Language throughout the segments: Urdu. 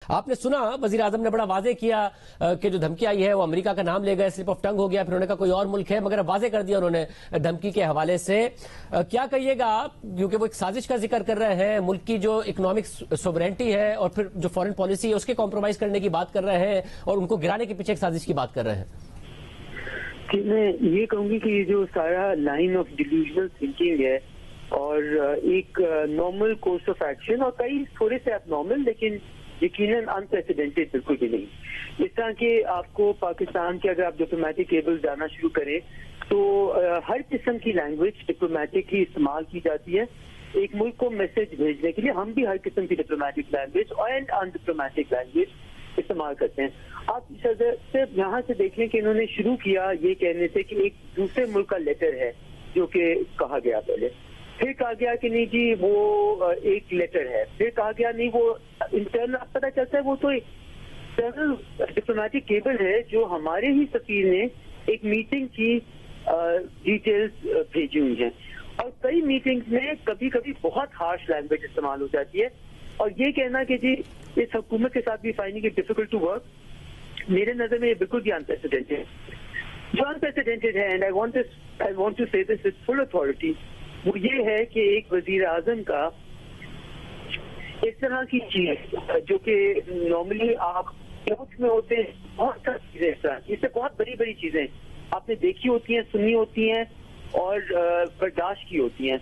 آپ نے سنا وزیر اعظم نے بڑا واضح کیا کہ جو دھمکی آئی ہے وہ امریکہ کا نام لے گئے, سلپ آف ٹنگ ہو گیا, پھر انہوں نے کہا کوئی اور ملک ہے, مگر واضح کر دیا انہوں نے دھمکی کے حوالے سے. کیا کہیے گا آپ, کیونکہ وہ ایک سازش کا ذکر کر رہے ہیں, ملک کی جو اکنامک سوورینٹی ہے اور پھر جو فورن پالیسی ہے اس کے کمپرومائز کرنے کی بات کر رہے ہیں اور ان کو گرانے کے پیچھے ایک سازش کی بات کر رہے ہیں. میں یہ کہوں گی کہ یہ جو سارا لائن آف ڈیلیوژنل تھنکنگ ہے اور ایک نارمل کورس آف ایکشن, اور کئی تھوڑے سے اب نارمل لیکن یقیناً انپریسیڈنٹڈ بالکل بھی نہیں. اس طرح کہ آپ کو پاکستان کے اگر آپ ڈپلومیٹک کیبل جانا شروع کریں تو ہر قسم کی لینگویج ڈپلومیٹک ہی استعمال کی جاتی ہے ایک ملک کو میسج بھیجنے کے لیے. ہم بھی ہر قسم کی diplomatic language and in diplomatic language استعمال کرتے ہیں. آپ صرف یہاں سے دیکھ لیں کہ انہوں نے شروع کیا یہ کہنے سے کہ ایک دوسرے ملک کا لیٹر ہے جو کہ کہا گیا پہلے, پھر کہا گیا کہ نہیں جی وہ ایک لیٹر ہے, پھر کہا گیا نہیں وہ انٹرنل, پتہ چلتا ہے وہ تو انٹرنل ڈپلومیٹک کیبل ہے جو ہمارے ہی سفیر نے ایک میٹنگ کی ڈیٹیلز بھیجی ہوئی ہیں. اور کئی میٹنگز میں کبھی کبھی بہت ہارش لینگویج استعمال ہو جاتی ہے, اور یہ کہنا کہ جی اس حکومت کے ساتھ بھی finding it difficult to work, میرے نظر میں یہ بالکل بھی انپریسیڈنٹڈ ہے. جو انپریسیڈنٹڈ ہے, اینڈ آئی وانٹ ٹو سے دس وتھ فل اتھارٹی, وہ یہ ہے کہ ایک وزیر اعظم کا اس طرح کی چیز جو کہ نارملی آپ ملک میں ہوتے ہیں, بہت ساری چیزیں اس طرح, اس سے بہت بڑی بڑی چیزیں آپ نے دیکھی ہوتی ہیں, سنی ہوتی ہیں اور برداشت کی ہوتی ہیں,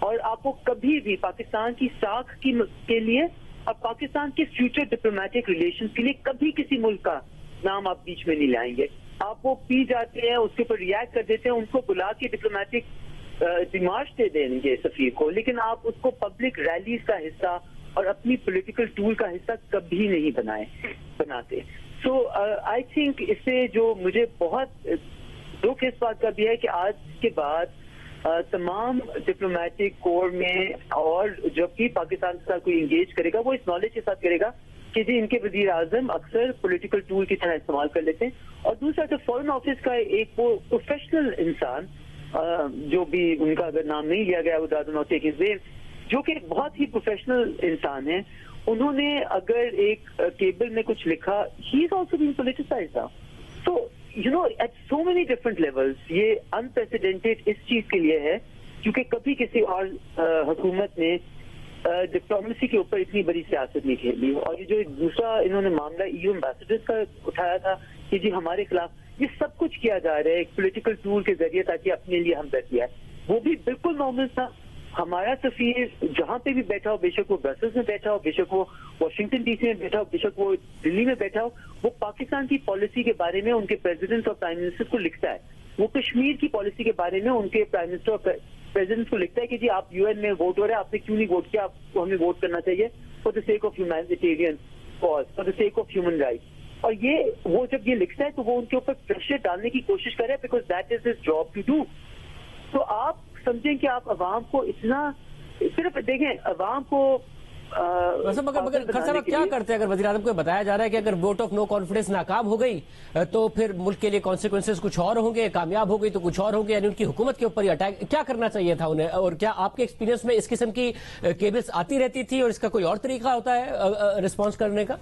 اور آپ کو کبھی بھی پاکستان کی ساکھ کے لیے اور پاکستان کے فیوچر ڈپلومیٹک ریلیشنز کے لیے کبھی کسی ملک کا نام آپ بیچ میں نہیں لائیں گے. آپ وہ پی جاتے ہیں, اس کے اوپر ریئیکٹ کر دیتے ہیں, ان کو بلا کے ڈپلومیٹک ڈیمارش دے دیں گے سفیر کو, لیکن آپ اس کو پبلک ریلیز کا حصہ اور اپنی پولیٹیکل ٹول کا حصہ کبھی نہیں بناتے. سو آئی تھنک اس سے جو مجھے بہت دکھ اس بات کا بھی ہے کہ آج کے بعد تمام ڈپلومیٹک کور میں اور جب بھی پاکستان کے ساتھ کوئی انگیج کرے گا وہ اس نالج کے ساتھ کرے گا کہ جی ان کے وزیر اعظم اکثر پولیٹیکل ٹول کی طرح استعمال کر لیتے ہیں. اور دوسرا جو فورن آفس کا ایک وہ پروفیشنل انسان جو بھی ان کا اگر نام نہیں لیا گیا وہ جو کہ بہت ہی پروفیشنل انسان ہیں, انہوں نے اگر ایک کیبل میں کچھ لکھا, he is also been politicised. تو you know at so many different levels یہ انپریسیڈنٹڈ اس چیز کے لیے ہے کیونکہ کبھی کسی اور حکومت نے ڈپلومیسی کے اوپر اتنی بڑی سیاست نہیں کھیلی. اور یہ جو دوسرا انہوں نے معاملہ EU ایمبیسڈرز کا اٹھایا تھا کہ جی ہمارے خلاف, یہ سب کچھ کیا جا رہا ہے ایک پولیٹیکل ٹول کے ذریعے تاکہ اپنے لیے ہمدردی آئے. وہ بھی بالکل نارمل تھا. ہمارا سفیر جہاں پہ بھی بیٹھا ہو, بے شک وہ برسلز میں بیٹھا ہو, بے شک وہ واشنگٹن ڈی سی میں بیٹھا ہو, بے شک وہ دلی میں بیٹھا ہو, وہ پاکستان کی پالیسی کے بارے میں ان کے پریزیڈنٹ اور پرائم منسٹر کو لکھتا ہے. وہ کشمیر کی پالیسی کے بارے میں ان کے پرائم منسٹر اور پریزیڈنٹ کو لکھتا ہے کہ جی آپ UN میں ووٹ ہو رہے ہیں, آپ نے کیوں نہیں ووٹ کیا, آپ کو ہمیں ووٹ کرنا چاہیے for the sake of humanitarian cause, for the sake of human right. اور یہ وہ جب یہ لکھتا ہے تو وہ ان کے اوپر پریشر ڈالنے کی کوشش کر رہے ہیں because that is his job to do. تو آپ سمجھیں کہ آپ عوام کو اتنا صرف دیکھیں, عوام کو مگر خان صاحب کیا کرتے ہیں اگر وزیر اعظم کو بتایا جا رہا ہے کہ اگر ووٹ آف نو کانفیڈنس ناکام ہو گئی تو پھر ملک کے لیے کانسیکوینسز کچھ اور ہوں گے, کامیاب ہو گئی تو کچھ اور ہوں گے, یعنی ان کی حکومت کے اوپر ہی اٹیک, کیا کرنا چاہیے تھا انہیں؟ اور کیا آپ کے ایکسپیرینس میں اس قسم کی کیبلز آتی رہتی تھی اور اس کا کوئی اور طریقہ ہوتا ہے رسپانس کرنے کا؟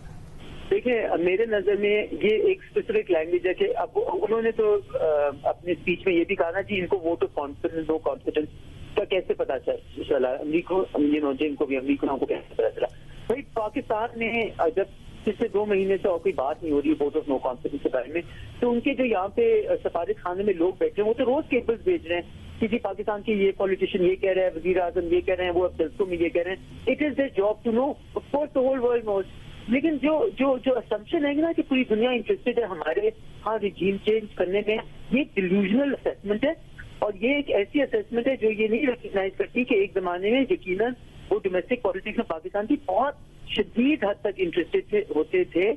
دیکھیں میرے نظر میں یہ ایک اسپیسیفک لینگویج ہے کہ اب انہوں نے تو اپنی اسپیچ میں یہ بھی کہا نا جی ان کو vote of confidence no confidence کا کیسے پتا چلا, جن کو بھی امریکوں کو کیسے پتا چلا. بھائی پاکستان میں جب پچھلے 2 مہینے سے اور کوئی بات نہیں ہو رہی ہے ووٹ آف نو کانفیڈنس کے بارے میں, تو ان کے جو یہاں پہ سفارت خانے میں لوگ بیٹھے ہیں وہ تو روز کیبلز بھیج رہے ہیں کہ جی پاکستان کے یہ پالیٹیشین یہ کہہ رہے ہیں, وزیر اعظم یہ کہہ رہے ہیں, وہ اب جلسوں میں یہ کہہ رہے ہیں. It is their job to know, of course the whole world knows. لیکن جو اسمپشن ہے نا کہ پوری دنیا انٹرسٹڈ ہے ہمارے ہاں ریجیم چینج کرنے میں, یہ ڈیلیوژنل اسیسمنٹ ہے. اور یہ ایک ایسی اسیسمنٹ ہے جو یہ نہیں ریکگنائز کرتی کہ ایک زمانے میں یقیناً وہ ڈومیسٹک پالیٹکس میں پاکستان کی بہت شدید حد تک انٹرسٹڈ ہوتے تھے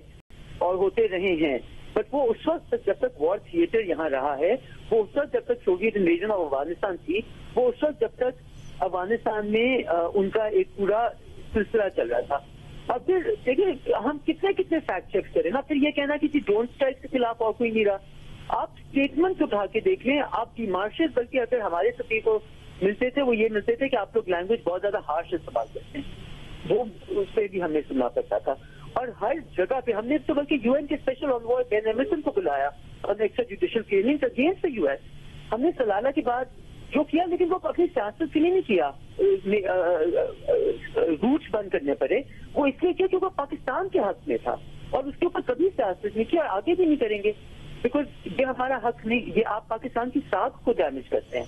اور ہوتے رہے ہیں. بٹ وہ اس وقت تک جب تک وار تھیٹر یہاں رہا ہے, وہ اس وقت جب تک سوویت انویژن آف افغانستان تھی, وہ اس وقت جب تک افغانستان میں ان کا ایک پورا سلسلہ چل رہا تھا. اب پھر دیکھیں ہم کتنے فیکٹ چیک کریں نا, پھر یہ کہنا کہ جی ڈونٹ اسٹرائک کے خلاف اور کوئی نہیں رہا. آپ اسٹیٹمنٹ اٹھا کے دیکھ لیں, آپ کی مارشل بلکہ اگر ہمارے سفیر کو ملتے تھے وہ یہ ملتے تھے کہ آپ لوگ لینگویج بہت زیادہ ہارش استعمال کرتے ہیں, وہ اس پہ بھی ہمیں سننا پڑتا تھا. اور ہر جگہ پہ ہم نے تو بلکہ یو این کے اسپیشل انوائے بین ایمرسن کو بلایا اور extra judicial cleaning against the U S. ہم نے سلالہ کے بعد جو کیا لیکن وہ اپنی سیاست کے لیے نہیں کیا روٹس بند کرنے پڑے, وہ اس لیے کیا کہ وہ پاکستان کے حق میں تھا اور اس کے اوپر کبھی سیاست نہیں کیا, آگے بھی نہیں کریں گے, بیکاز یہ ہمارا حق نہیں, یہ آپ پاکستان کی ساکھ کو ڈیمیج کرتے ہیں.